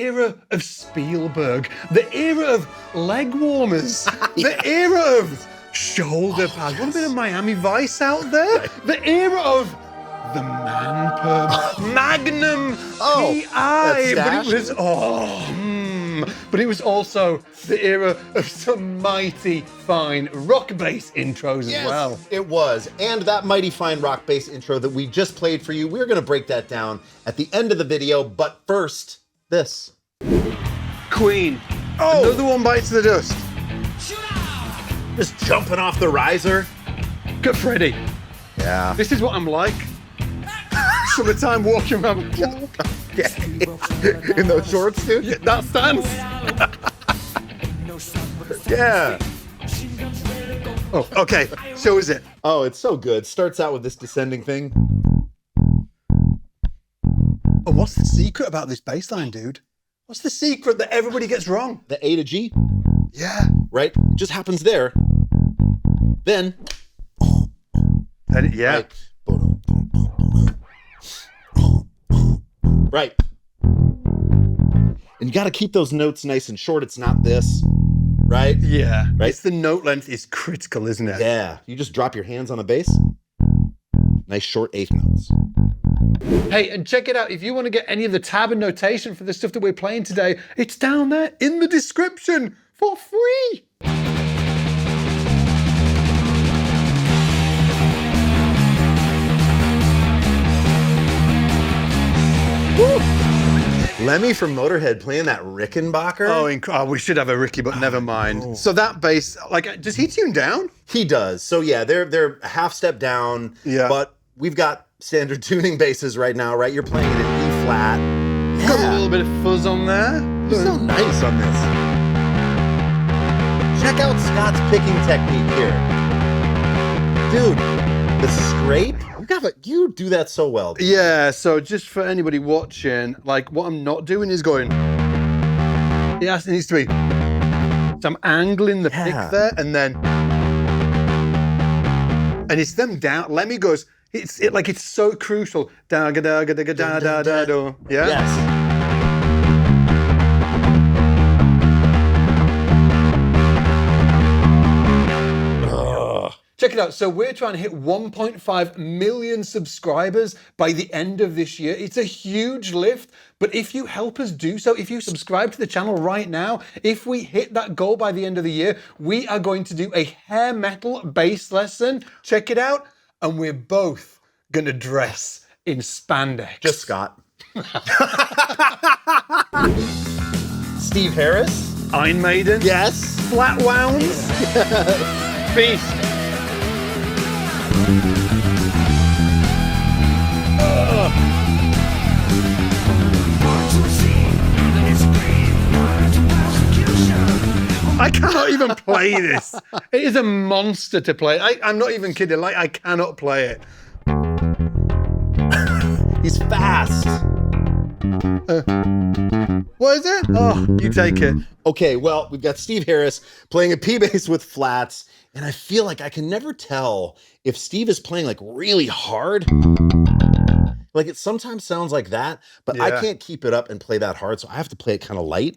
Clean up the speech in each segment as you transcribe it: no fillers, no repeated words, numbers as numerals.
era of Spielberg, the era of leg warmers, the era of shoulder pads. What a bit of Miami Vice out there. The era of the man perm, Magnum PI. But it was also the era of some mighty fine rock bass intros as well. It was. And that mighty fine rock bass intro that we just played for you, we're going to break that down at the end of the video. But first, this. Queen. Another one bites the dust. Just jumping off the riser. Get Freddie. Yeah. This is what I'm like. Summertime walking around. In those shorts, dude? Yeah, that stands. Yeah. Oh, okay. So is it? Oh, it's so good. Starts out with this descending thing. Oh, what's the secret about this bass line, dude? What's the secret that everybody gets wrong? The A to G. Yeah. Right? Just happens there. Then. Yeah. Right. And you got to keep those notes nice and short. It's not this. Right? Yeah. Right? It's the note length is critical, isn't it? Yeah. You just drop your hands on the bass. Nice short eighth notes. Hey, and check it out. If you want to get any of the tab and notation for the stuff that we're playing today, it's down there in the description for free. Woo. Lemmy from Motörhead playing that Rickenbacker. Oh, we should have a Ricky, but never mind. Oh. So that bass, like, does he tune down? He does. So yeah, they're a half step down. Yeah. But we've got standard tuning basses right now, right? You're playing it in E flat. Yeah. Got a little bit of fuzz on there. He's so nice on this. Check out Scott's picking technique here. Dude, the scrape. You do that so well. Dude. Yeah, so just for anybody watching, like what I'm not doing is going, it needs to be, so I'm angling the pick there and then, and it's them down, Lemmy goes, it's so crucial. Da ga da ga da ga da da da do. Yeah? Yes. Check it out. So we're trying to hit 1.5 million subscribers by the end of this year. It's a huge lift, but if you help us do so, if you subscribe to the channel right now, if we hit that goal by the end of the year, we are going to do a hair metal bass lesson. Check it out. And we're both going to dress in spandex. Just Scott. Steve Harris. Iron Maiden. Yes. Flat Wounds. Beast. I cannot even play this. It is a monster to play. I'm not even kidding. Like, I cannot play it. He's fast. What is it? Oh, you take it. Okay, well, we've got Steve Harris playing a P bass with flats, and I feel like I can never tell if Steve is playing like really hard. Like it sometimes sounds like that, but I can't keep it up and play that hard, so I have to play it kind of light.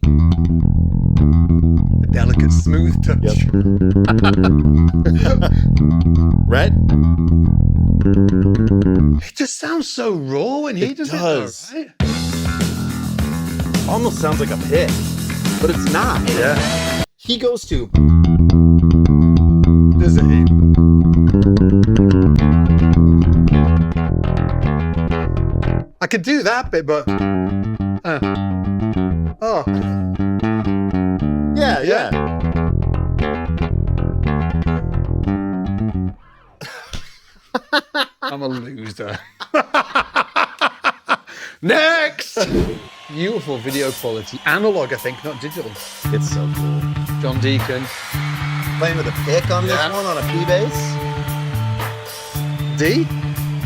A delicate, smooth touch. Yep. Right? It just sounds so raw when he does it, though, right? Almost sounds like a pick, but it's not. Yeah. He goes to. Does he? I could do that bit, but. Oh. Yeah. I'm a loser. Next! Beautiful video quality. Analog, I think, not digital. It's so cool. John Deacon. Playing with a pick on this one on a P bass. D?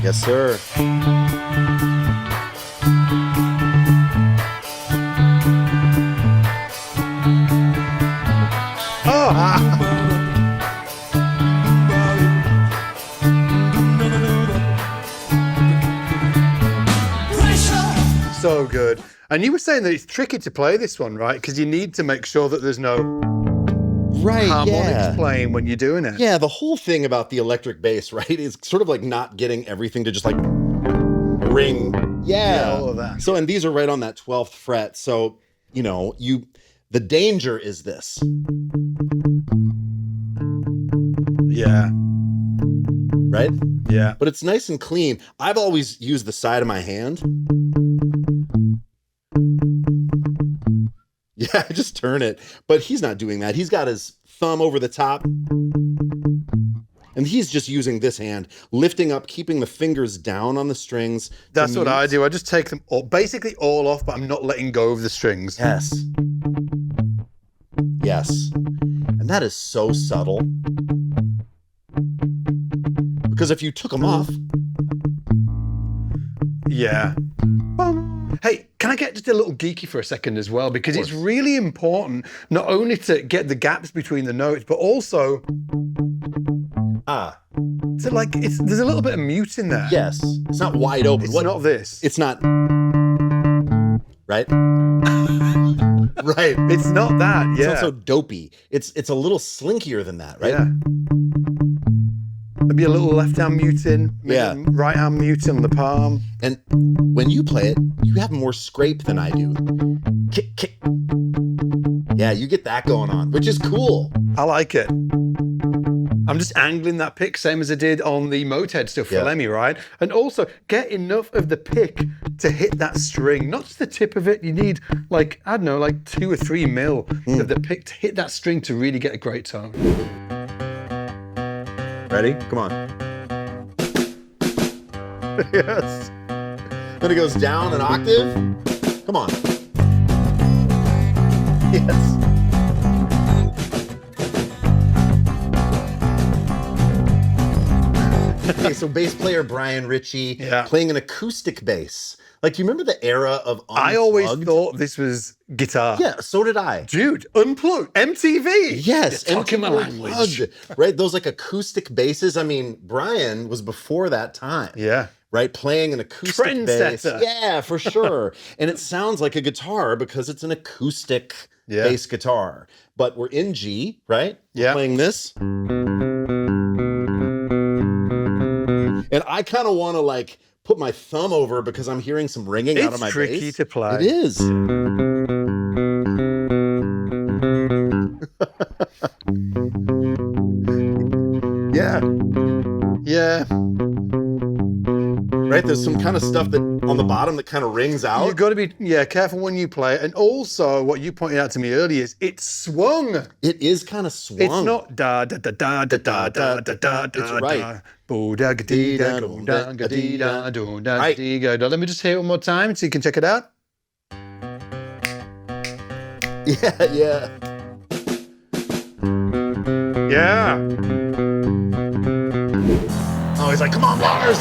Yes, sir. So good. And you were saying that it's tricky to play this one, right? Because you need to make sure that there's no harmonics playing when you're doing it. Yeah, the whole thing about the electric bass, right, is sort of like not getting everything to just like ring. Yeah, all of that. So, and these are right on that 12th fret. So, you know, the danger is this. Yeah. Right? Yeah. But it's nice and clean. I've always used the side of my hand. Yeah, I just turn it. But he's not doing that. He's got his thumb over the top. And he's just using this hand, lifting up, keeping the fingers down on the strings. That's what I do. I just take them all, basically all off, but I'm not letting go of the strings. Yes. Yes. And that is so subtle. Because if you took them off. Yeah. Hey, can I get just a little geeky for a second as well? Because it's really important not only to get the gaps between the notes, but also to like, there's a little bit of mute in there. Yes. It's not wide open. It's not this. It's not. Right? Right. It's not that, yeah. It's also dopey. It's a little slinkier than that, right? Yeah. Maybe a little left hand muting, maybe right hand muting on the palm. And when you play it, you have more scrape than I do. Kick, kick. Yeah, you get that going on, which is cool. I like it. I'm just angling that pick, same as I did on the Motörhead stuff for Lemmy, right? And also get enough of the pick to hit that string, not just the tip of it. You need like, I don't know, like 2 or 3 mil of the pick to hit that string to really get a great tone. Ready? Come on. Yes. Then it goes down an octave. Come on. Yes. Okay, so bass player Brian Ritchie playing an acoustic bass. Like, you remember the era of Unplugged? I always thought this was guitar. Yeah, so did I. Dude, Unplugged, MTV. Yes, you're talking my language. Unplugged, right? Those like acoustic basses. I mean, Brian was before that time. Yeah. Right, playing an acoustic bass. Trendsetter. Yeah, for sure. And it sounds like a guitar because it's an acoustic bass guitar. But we're in G, right? Yeah. Playing this. And I kind of want to like put my thumb over because I'm hearing some ringing out of my bass. It's tricky to play. It is. Yeah. Yeah. Right? There's some kind of stuff that on the bottom that kind of rings out. You've got to be careful when you play it. And also, what you pointed out to me earlier is it's swung. It is kind of swung. It's not da da da da da da da da da da. It's right. Right. Let me just hear it one more time so you can check it out. Yeah, yeah. Yeah. Oh, he's like, come on, Lars.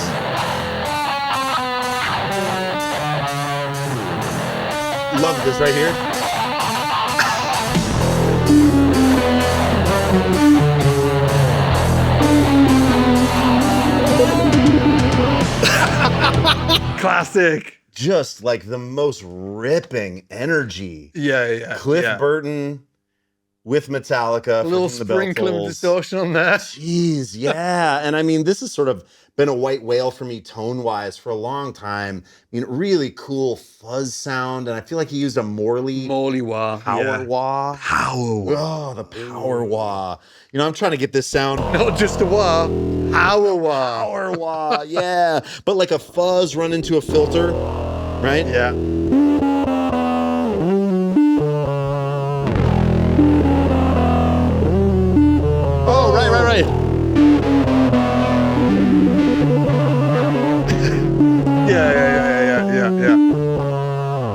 Love this right here. Classic. Just like the most ripping energy. Yeah. Cliff Burton with Metallica. A little sprinkle of distortion on there. Jeez, yeah. And I mean, this has sort of been a white whale for me tone-wise for a long time. I mean, really cool fuzz sound. And I feel like he used a Morley wah. power wah. Power wah. Oh, the power wah. You know, I'm trying to get this sound. Not just a wah. Power wah. Power wah, yeah. But like a fuzz run into a filter, right? Yeah. Oh, right. Yeah.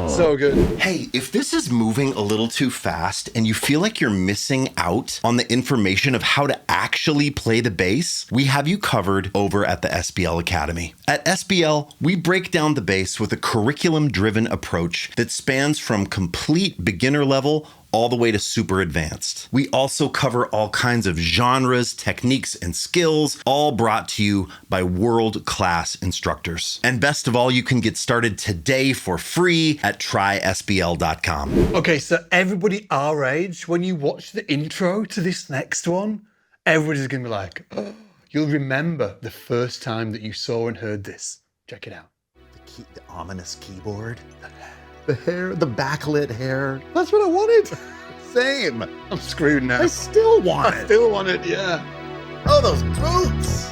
So good. Hey, if this is moving a little too fast and you feel like you're missing out on the information of how to actually play the bass, we have you covered over at the SBL Academy. At SBL, we break down the bass with a curriculum-driven approach that spans from complete beginner level all the way to super advanced. We also cover all kinds of genres, techniques, and skills, all brought to you by world-class instructors. And best of all, you can get started today for free at trysbl.com. Okay, so everybody our age, when you watch the intro to this next one, everybody's gonna be like, oh, you'll remember the first time that you saw and heard this. Check it out. The ominous keyboard, the hair, the backlit hair. That's what I wanted. Same. I'm screwed now. I still want I it. still want it, yeah. Oh, those boots.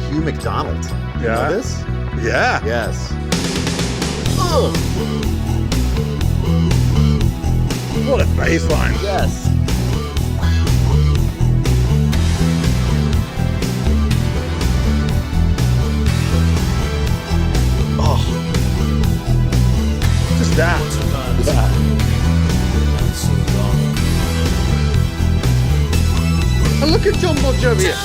Hugh McDonald. You know this? Yeah. Yes. Oh. What a bass line. Yes. Oh. Just that. Yeah. And look at John Bon Jovi here.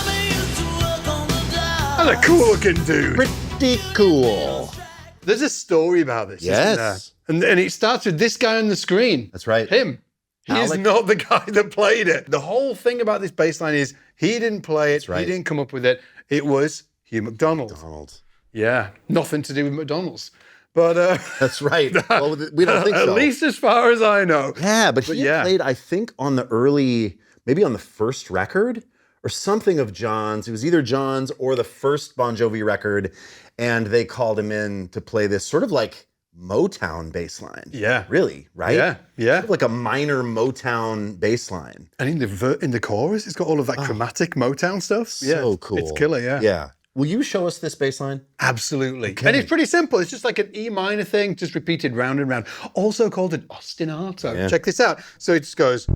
That's a cool looking dude. Pretty cool. There's a story about this, isn't there? Yes. And it starts with this guy on the screen. That's right. Him. He is Alec. not the guy that played it. The whole thing about this bass line is he didn't play it. That's right. He didn't come up with it. It was Hugh McDonald. McDonald. Yeah. Nothing to do with McDonald's. But That's right. Well, we don't think so. at least as far as I know. Yeah, but he yeah. played, I think, on the early, maybe on the first record or something of John's. It was either John's or the first Bon Jovi record, and they called him in to play this sort of like Motown bass line. Yeah. Really, right? Yeah. Yeah. Sort of like a minor Motown bass line. And in the chorus, it's got all of that chromatic Motown stuff. So cool. It's killer, yeah. Yeah. Will you show us this bass line? Absolutely. Okay. And it's pretty simple. It's just like an E minor thing, just repeated round and round. Also called an ostinato. Yeah. Check this out. So it just goes.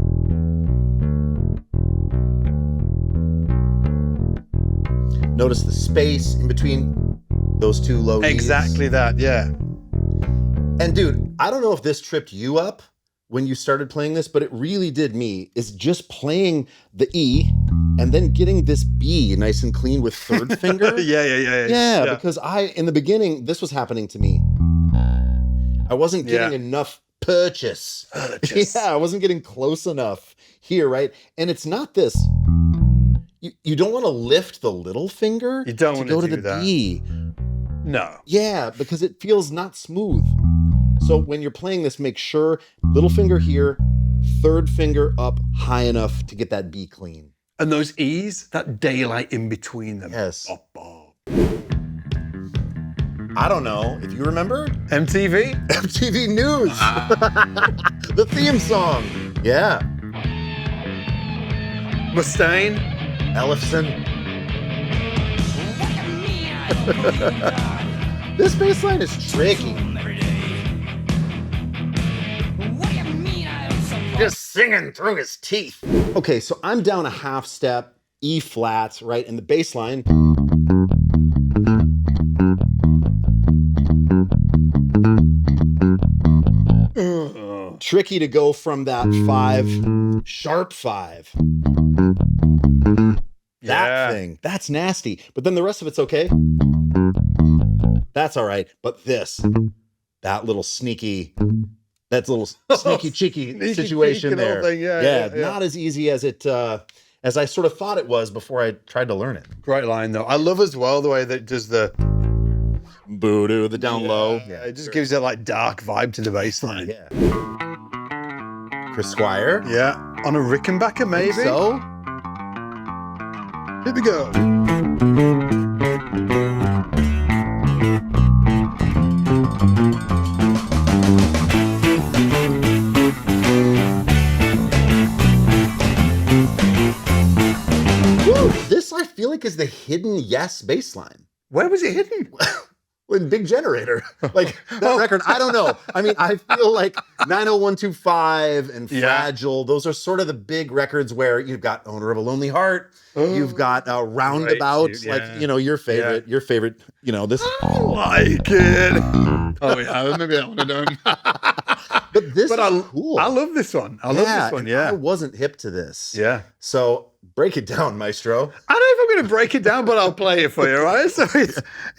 Notice the space in between those two low E's. Exactly that, yeah. And dude, I don't know if this tripped you up when you started playing this, but it really did me, is just playing the E and then getting this B nice and clean with third finger. Yeah, Because in the beginning, this was happening to me. I wasn't getting enough purchase. Yeah, I wasn't getting close enough here, right? And it's not this. You don't want to lift the little finger. You don't to want go to to do the that. D. No. Yeah, because it feels not smooth. So when you're playing this, make sure little finger here, third finger up high enough to get that B clean. And those E's, that daylight in between them. Yes. Bop, bop. I don't know if you remember MTV? MTV News, the theme song. Yeah. Mustaine? Ellefson. This bass line is tricky. Just singing through his teeth. Okay, so I'm down a half step, E flat, right? And the bass line. Tricky to go from that 5, sharp 5. That thing, that's nasty. But then the rest of it's okay. That's all right. But that little sneaky, cheeky situation there. Thing. Yeah, not as easy as it, as I sort of thought it was before I tried to learn it. Great line though. I love as well the way that it does the Boo-doo, the down low. Yeah, it just gives that like dark vibe to the bass line. Yeah. Chris Squire. Yeah. On a Rickenbacker maybe? So? Here we go. Woo, this I feel like is the hidden Yes bass line. Where was it hidden? With Big Generator. Like that record, I don't know. I mean, I feel like 90125 and Fragile, those are sort of the big records where you've got Owner of a Lonely Heart, you've got Roundabout, like, you know, your favorite, you know, this. I like it. Oh yeah, maybe that one I don't. But this is cool. I love this one. I love this one, I wasn't hip to this. Yeah. So break it down, Maestro. I don't know if I'm going to break it down, but I'll play it for you, right? So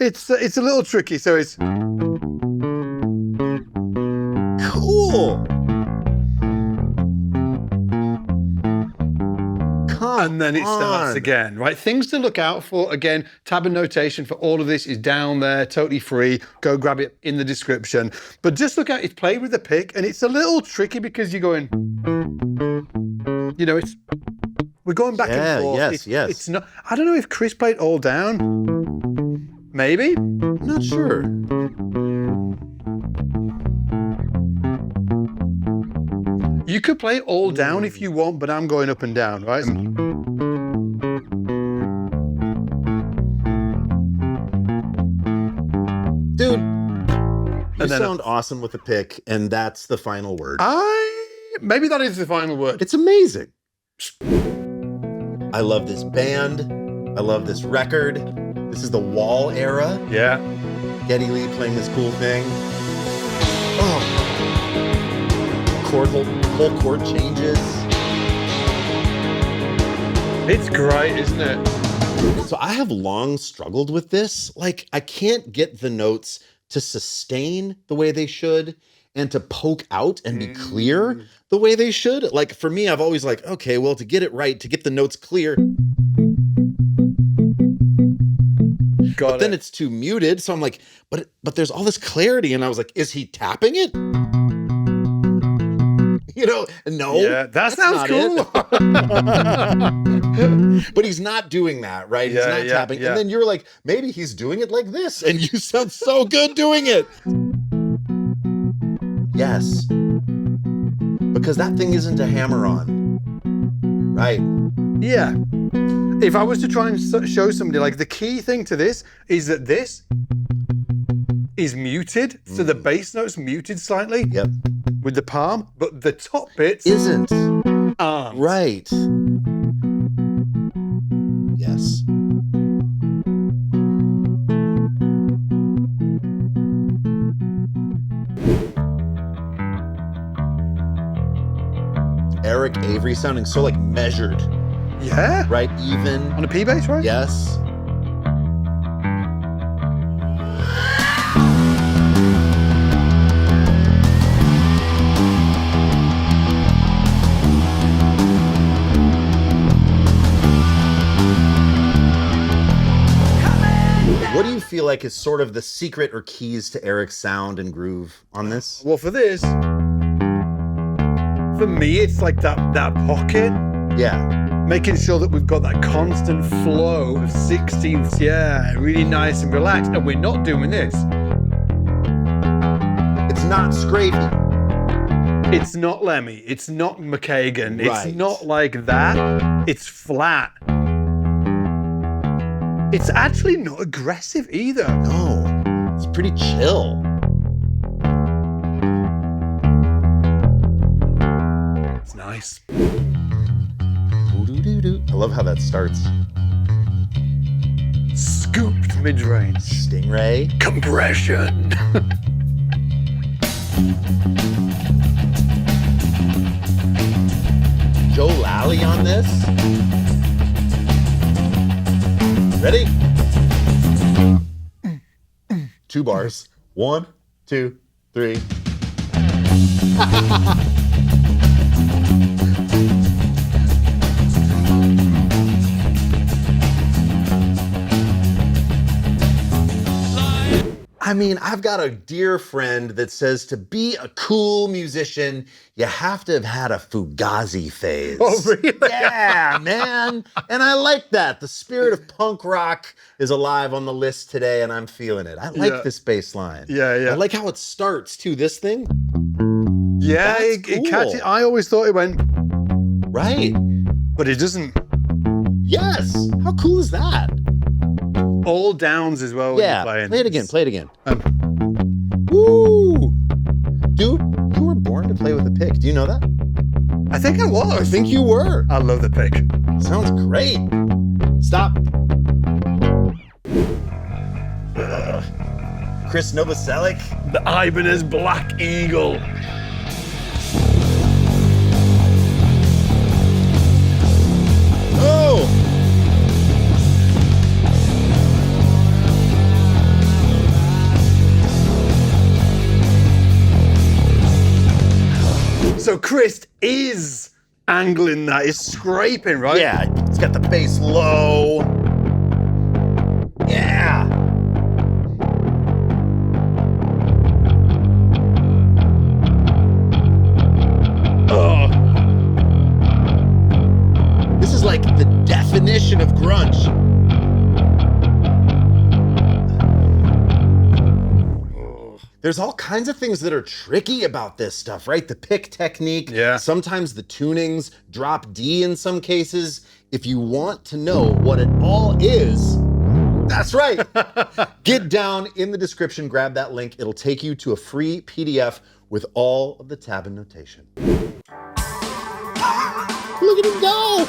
it's a little tricky. So it's cool. and then it starts on. again, right? Things to look out for. Again, tab and notation for all of this is down there, totally free. Go grab it in the description. But just look out, it's played with the pick, and it's a little tricky because you're going, you know, we're going back and forth. Yes. It's not, I don't know if Chris played all down. Maybe? I'm not sure. You could play all down if you want, but I'm going up and down, right? Dude, you sound awesome with the pick, and that's the final word. Maybe that is the final word. It's amazing. I love this band. I love this record. This is the Wall era. Yeah. Geddy Lee playing this cool thing. Oh. Whole chord changes. It's great, isn't it? So I have long struggled with this. Like, I can't get the notes to sustain the way they should and to poke out and be clear the way they should. Like, for me, I've always like, okay, well, to get it right, to get the notes clear. But then it's too muted. So I'm like, but there's all this clarity. And I was like, is he tapping it? You know, no. Yeah, that sounds cool. But he's not doing that, right? He's not tapping. And then you're like, maybe he's doing it like this. And you sound so good doing it. Yes. Because that thing isn't a hammer-on. Right. Yeah. If I was to try and show somebody, like, the key thing to this is that this is muted. So the bass note's muted slightly. Yep. With the palm, but the top bits isn't. Aren't. Right. Yes. Eric Avery sounding so like measured. Yeah. Right? Even. On a P bass, right? Yes. What do you feel like is sort of the secret or keys to Eric's sound and groove on this? Well, for this, for me, it's like that pocket. Yeah. Making sure that we've got that constant flow of 16ths. Yeah, really nice and relaxed. And we're not doing this. It's not scrapey. It's not Lemmy. It's not McKagan. Right. It's not like that. It's flat. It's actually not aggressive either. No, it's pretty chill. It's nice. I love how that starts. Scooped mid-range. Stingray. Compression. Joe Lally on this. Ready? 2 bars. 1, 2, 3. I mean, I've got a dear friend that says to be a cool musician, you have to have had a Fugazi phase. Oh, really? Yeah, man. And I like that. The spirit of punk rock is alive on the list today, and I'm feeling it. I like this bass line. Yeah. I like how it starts, too. This thing. Yeah, it catches. I always thought it went. Right. But it doesn't. Yes. How cool is that? All downs as well when you're playing. Play it again. Woo! Dude, you were born to play with a pick. Do you know that? I think I was. I think you were. I love the pick. Sounds great. Stop. Chris Novoselic. The Ibanez Black Eagle. Oh! So Chris is angling that. It's scraping, right? Yeah, it's got the bass low. Yeah. Oh. This is like the definition of grunge. There's all kinds of things that are tricky about this stuff, right? The pick technique, sometimes the tunings, drop D in some cases. If you want to know what it all is, that's right. Get down in the description, grab that link. It'll take you to a free PDF with all of the tab and notation. Look at him go.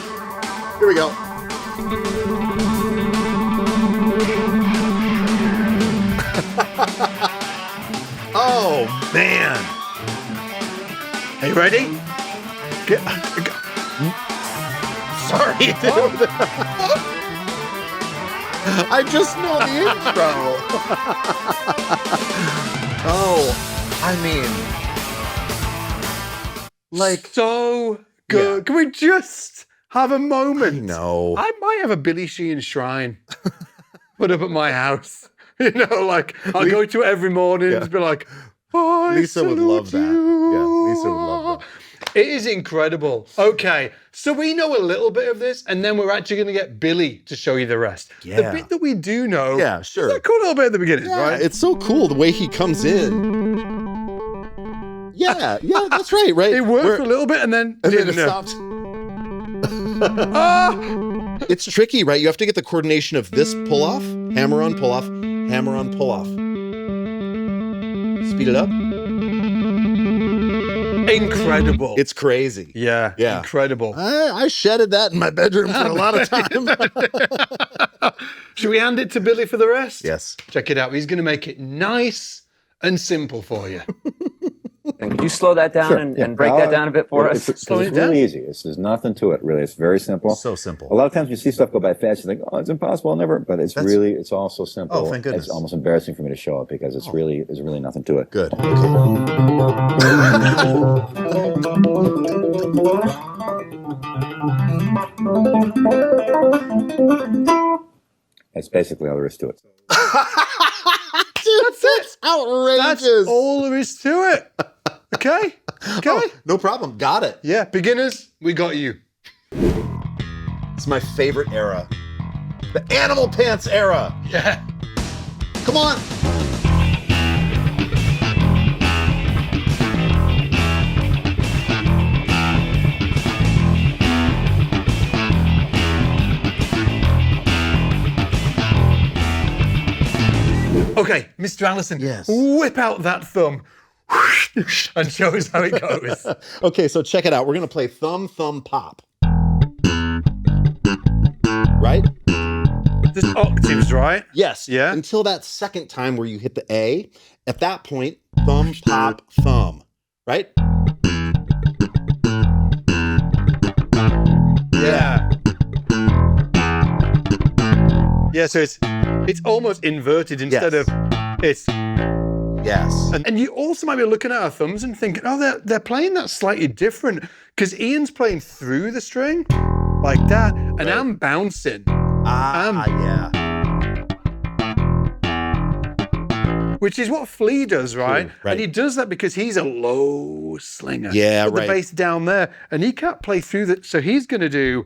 Here we go. Oh, man. Are you ready? Sorry, dude. I just know the intro. Oh, I mean, like, so good. Yeah. Can we just have a moment? No. I might have a Billy Sheehan shrine put up at my house. You know, like, I'll go to it every morning and be like, Lisa would love that. Yeah, Lisa would love that. It is incredible. Okay, so we know a little bit of this, and then we're actually going to get Billy to show you the rest. Yeah. The bit that we do know, Yeah, sure. is that cool little bit at the beginning, right? It's so cool the way he comes in. Yeah, that's right, right? It worked for a little bit, and then it stopped. It's tricky, right? You have to get the coordination of this pull-off, hammer on, pull-off, hammer on, pull-off. Speed it up. Incredible. It's crazy. Yeah, incredible. I shedded that in my bedroom for a lot of time. Should we hand it to Billy for the rest? Yes. Check it out. He's going to make it nice and simple for you. And could you slow that down and break that down a bit for us? It's really easy. There's nothing to it, really. It's very simple. So simple. A lot of times you see stuff go by fast, you think, oh, it's impossible, I'll never. But it's all so simple. Oh, thank goodness. It's almost embarrassing for me to show it because there's really nothing to it. Good. That's basically all there is to it. Dude, that's outrageous. That's all there is to it. Okay? Okay? Oh, no problem. Got it. Yeah, beginners, we got you. It's my favorite era. The animal pants era. Yeah. Come on. Okay, Mr. Allison, Yes. whip out that thumb and show us how it goes. Okay, so check it out. We're going to play thumb, thumb, pop. Right? Just octaves, right? Yes. Yeah. Until that second time where you hit the A. At that point, thumb, pop, thumb. Right? Yeah. Yeah, so it's almost inverted instead of it's. Yes. And you also might be looking at our thumbs and thinking, oh, they're playing that slightly different because Ian's playing through the string like that, and I'm bouncing. Yeah. Which is what Flea does, right? True, right. And he does that because he's a low slinger. Yeah, With right. the bass down there, and he can't play through that. So he's going to do.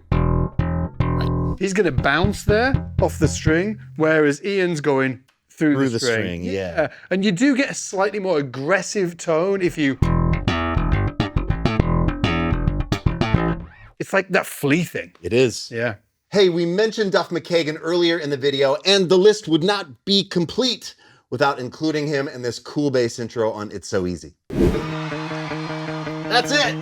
He's going to bounce there off the string, whereas Ian's going through the string. Yeah. And you do get a slightly more aggressive tone if you. It's like that Flea thing. It is. Yeah. Hey, we mentioned Duff McKagan earlier in the video, and the list would not be complete without including him in this cool bass intro on It's So Easy. That's it.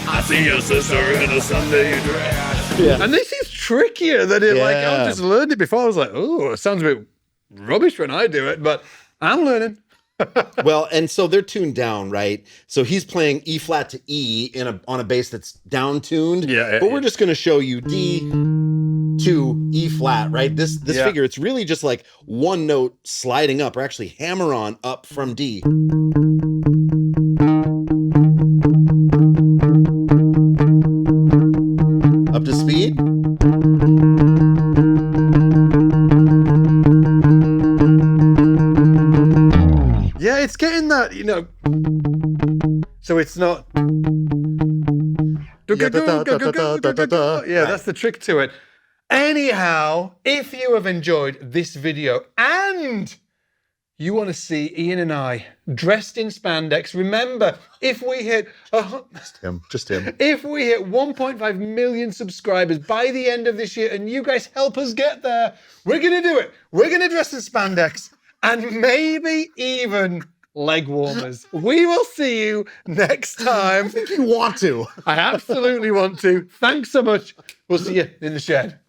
I see your sister in a Sunday dress. Yeah. And this is trickier than it. Like, I just learned it before. I was like, oh, it sounds a bit rubbish when I do it, but I'm learning. Well, and so they're tuned down, right? So he's playing E flat to E on a bass that's down tuned. Yeah. But we're just going to show you D, 2 to E flat, right? This Yeah. figure, it's really just like one note sliding up, or actually hammer on up from D. Up to speed. Yeah, it's getting that, you know. So it's not. Yeah, that's the trick to it. Anyhow, if you have enjoyed this video and you want to see Ian and I dressed in spandex, remember, if we hit Just him. if we hit 1.5 million subscribers by the end of this year and you guys help us get there, we're going to do it. We're going to dress in spandex and maybe even leg warmers. We will see you next time. I think you want to. I absolutely want to. Thanks so much. We'll see you in the shed.